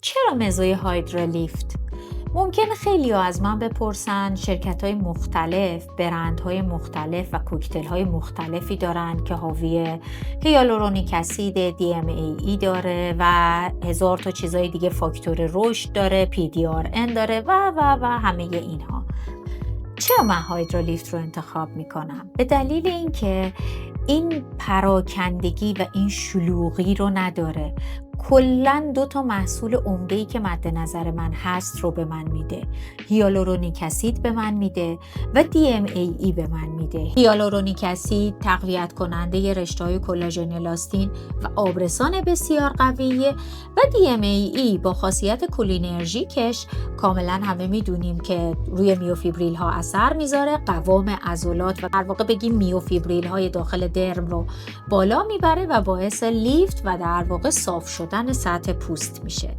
چرا مزوی هایدرولیفت؟ ممکنه خیلی ها از من بپرسن شرکت‌های مختلف، برندهای مختلف و کوکتل‌های مختلفی دارن که حاوی هیالورونیک اسید، DMAE داره و هزار تا چیزای دیگه، فاکتور رشد داره، PDRN داره و همه اینها. چرا من هایدرولیفت رو انتخاب میکنم؟ به دلیل اینکه این پراکندگی و این شلوغی رو نداره. کلاً 2 محصول عمده‌ای که مد نظر من هست رو به من میده. هیالورونیک اسید به من میده و DMAE به من میده. هیالورونیک اسید تقویت کننده رشته‌های کلاژن الاستین و آبرسان بسیار قویه و DMAE با خاصیت کولینرژیکش کاملاً همه میدونیم که روی میوفیبریل ها اثر میذاره، قوام عضلات و در واقع بگیم میوفیبریل های داخل درم رو بالا میبره و باعث لیفت و در واقع صاف شدن سطح پوست میشه.